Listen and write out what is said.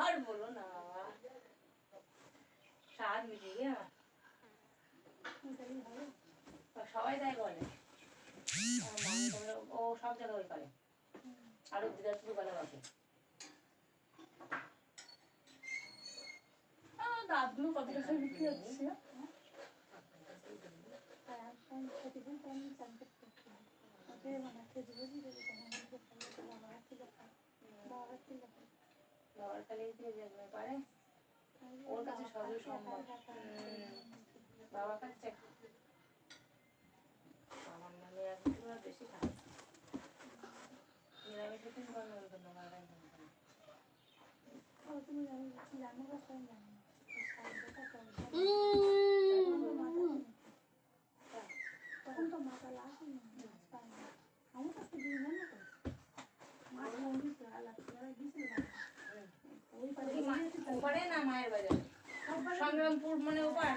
আর বলো না, স্বাদ মিটে গিয়ে সবাই তাই বলে। ও সব জায়গায় ওই করে, আরো দিদা শুরু করে বাকি দাঁতগুলো কত টাকা বিক্রি হচ্ছে। বাবার খালি পারে, ওর কাছে সবই সম্ভব। বাবা খাচ্ছে, আমার মানে একটু বেশি খায়, নিরামিষে কিন্তু তখন তো মাথা লাগে আমার কাছে দিয়ে মনে করে ওপারে না মায়ের বাজার সংগ্রামপুর মানে ওপার